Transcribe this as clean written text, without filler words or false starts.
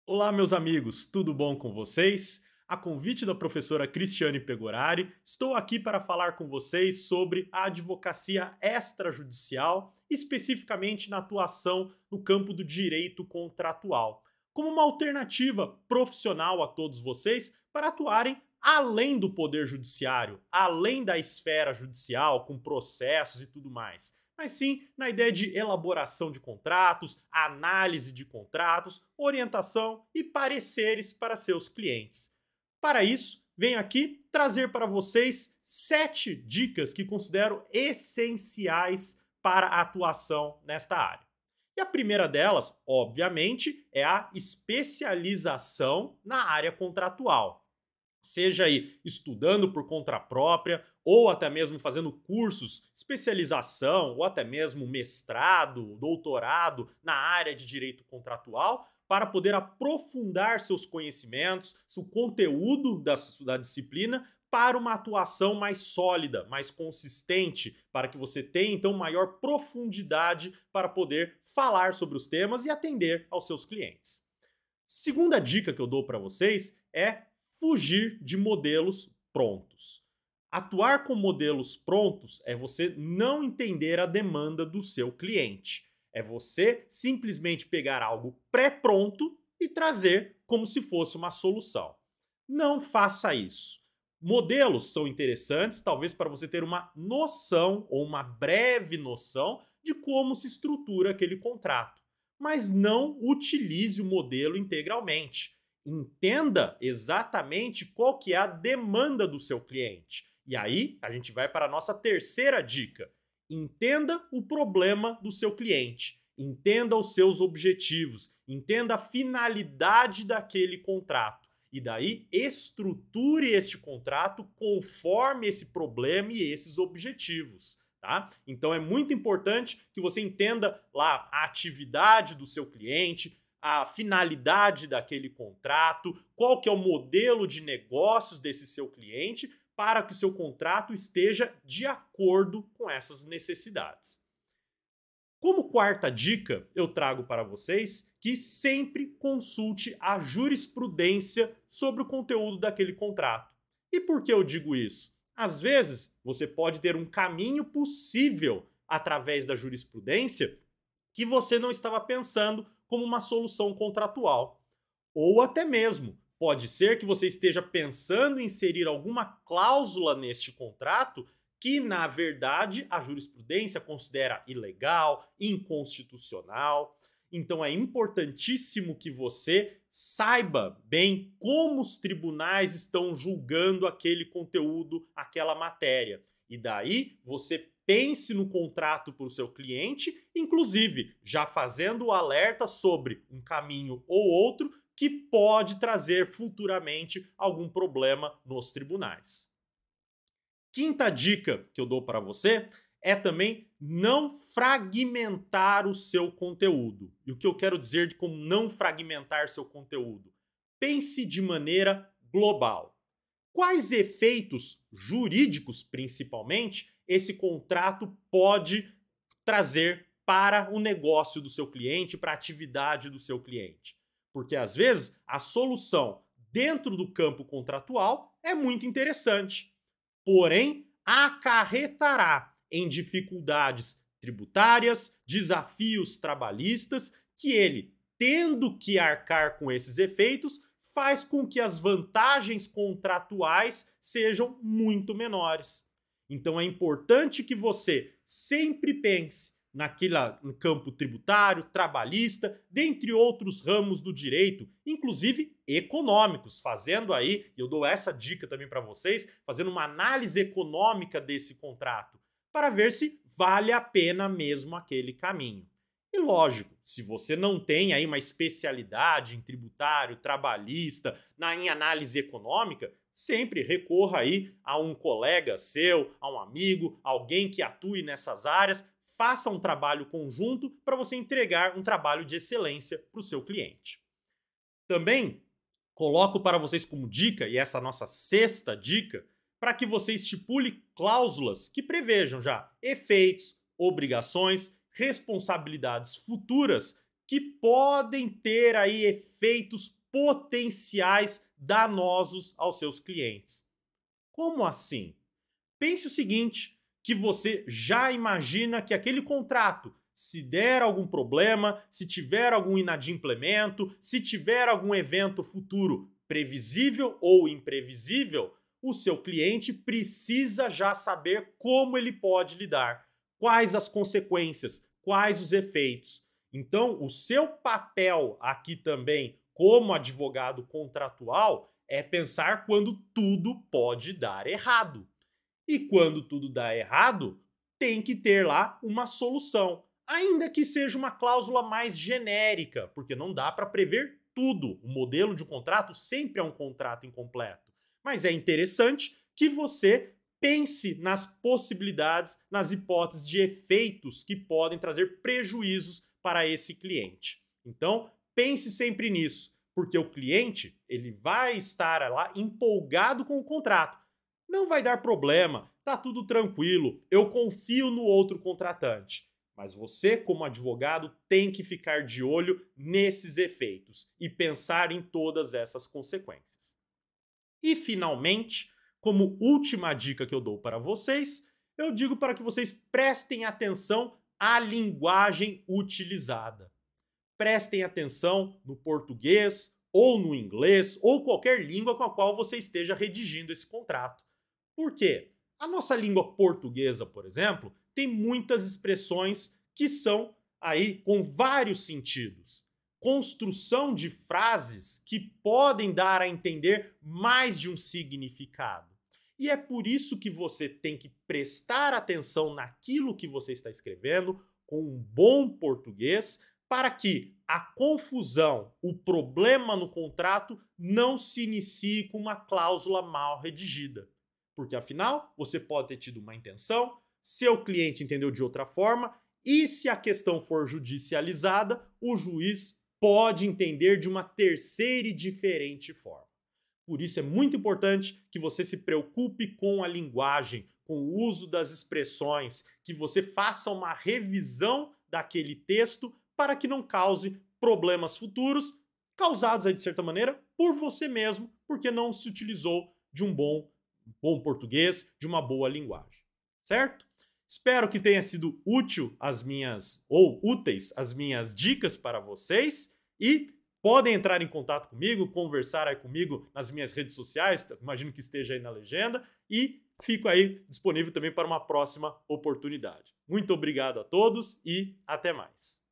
Olá, meus amigos, tudo bom com vocês? A convite da professora Cristiane Pegorari, estou aqui para falar com vocês sobre a advocacia extrajudicial, especificamente na atuação no campo do direito contratual, como uma alternativa profissional a todos vocês para atuarem além do poder judiciário, além da esfera judicial, com processos e tudo mais, mas sim na ideia de elaboração de contratos, análise de contratos, orientação e pareceres para seus clientes. Para isso, venho aqui trazer para vocês 7 dicas que considero essenciais para a atuação nesta área. E a primeira delas, obviamente, é a especialização na área contratual. Seja aí estudando por conta própria, ou até mesmo fazendo cursos, especialização, ou até mesmo mestrado, doutorado na área de direito contratual, para poder aprofundar seus conhecimentos, seu conteúdo da disciplina, para uma atuação mais sólida, mais consistente, para que você tenha então maior profundidade para poder falar sobre os temas e atender aos seus clientes. Segunda dica que eu dou para vocês é fugir de modelos prontos. Atuar com modelos prontos é você não entender a demanda do seu cliente. É você simplesmente pegar algo pré-pronto e trazer como se fosse uma solução. Não faça isso. Modelos são interessantes, talvez para você ter uma noção ou uma breve noção de como se estrutura aquele contrato. Mas não utilize o modelo integralmente. Entenda exatamente qual que é a demanda do seu cliente. E aí, a gente vai para a nossa terceira dica. Entenda o problema do seu cliente. Entenda os seus objetivos. Entenda a finalidade daquele contrato. E daí, estruture este contrato conforme esse problema e esses objetivos. Tá? Então, é muito importante que você entenda lá a atividade do seu cliente, a finalidade daquele contrato, qual que é o modelo de negócios desse seu cliente, para que o seu contrato esteja de acordo com essas necessidades. Como quarta dica, eu trago para vocês que sempre consulte a jurisprudência sobre o conteúdo daquele contrato. E por que eu digo isso? Às vezes, você pode ter um caminho possível através da jurisprudência que você não estava pensando como uma solução contratual. Ou até mesmo, pode ser que você esteja pensando em inserir alguma cláusula neste contrato que, na verdade, a jurisprudência considera ilegal, inconstitucional. Então é importantíssimo que você saiba bem como os tribunais estão julgando aquele conteúdo, aquela matéria. E daí você pense no contrato para o seu cliente, inclusive já fazendo o alerta sobre um caminho ou outro que pode trazer futuramente algum problema nos tribunais. Quinta dica que eu dou para você é também não fragmentar o seu conteúdo. E o que eu quero dizer de como não fragmentar seu conteúdo? Pense de maneira global. Quais efeitos jurídicos, principalmente, esse contrato pode trazer para o negócio do seu cliente, para a atividade do seu cliente? Porque às vezes a solução dentro do campo contratual é muito interessante, porém acarretará em dificuldades tributárias, desafios trabalhistas, que ele, tendo que arcar com esses efeitos, faz com que as vantagens contratuais sejam muito menores. Então é importante que você sempre pense no campo tributário, trabalhista, dentre outros ramos do direito, inclusive econômicos, fazendo aí, eu dou essa dica também para vocês, fazendo uma análise econômica desse contrato, para ver se vale a pena mesmo aquele caminho. E lógico, se você não tem aí uma especialidade em tributário, trabalhista, em análise econômica, sempre recorra aí a um colega seu, a um amigo, alguém que atue nessas áreas, faça um trabalho conjunto para você entregar um trabalho de excelência para o seu cliente. Também coloco para vocês como dica, e essa é a nossa sexta dica, para que você estipule cláusulas que prevejam já efeitos, obrigações, responsabilidades futuras que podem ter aí efeitos potenciais danosos aos seus clientes. Como assim? Pense o seguinte, que você já imagina que aquele contrato, se der algum problema, se tiver algum inadimplemento, se tiver algum evento futuro previsível ou imprevisível, o seu cliente precisa já saber como ele pode lidar, quais as consequências, quais os efeitos. Então, o seu papel aqui também, como advogado contratual, é pensar quando tudo pode dar errado. E quando tudo dá errado, tem que ter lá uma solução, ainda que seja uma cláusula mais genérica, porque não dá para prever tudo. O modelo de contrato sempre é um contrato incompleto. Mas é interessante que você pense nas possibilidades, nas hipóteses de efeitos que podem trazer prejuízos para esse cliente. Então, pense sempre nisso, porque o cliente ele vai estar lá empolgado com o contrato. Não vai dar problema, tá tudo tranquilo, eu confio no outro contratante. Mas você, como advogado, tem que ficar de olho nesses efeitos e pensar em todas essas consequências. E, finalmente, como última dica que eu dou para vocês, eu digo para que vocês prestem atenção à linguagem utilizada. Prestem atenção no português, ou no inglês, ou qualquer língua com a qual você esteja redigindo esse contrato. Por quê? A nossa língua portuguesa, por exemplo, tem muitas expressões que são aí com vários sentidos. Construção de frases que podem dar a entender mais de um significado. E é por isso que você tem que prestar atenção naquilo que você está escrevendo com um bom português para que a confusão, o problema no contrato não se inicie com uma cláusula mal redigida. Porque afinal, você pode ter tido uma intenção, seu cliente entendeu de outra forma, e se a questão for judicializada, o juiz pode entender de uma terceira e diferente forma. Por isso é muito importante que você se preocupe com a linguagem, com o uso das expressões, que você faça uma revisão daquele texto para que não cause problemas futuros, causados, de certa maneira, por você mesmo, porque não se utilizou de um bom português, de uma boa linguagem, certo? Espero que tenha sido úteis as minhas dicas para vocês e podem entrar em contato comigo, conversar aí comigo nas minhas redes sociais, imagino que esteja aí na legenda, e fico aí disponível também para uma próxima oportunidade. Muito obrigado a todos e até mais.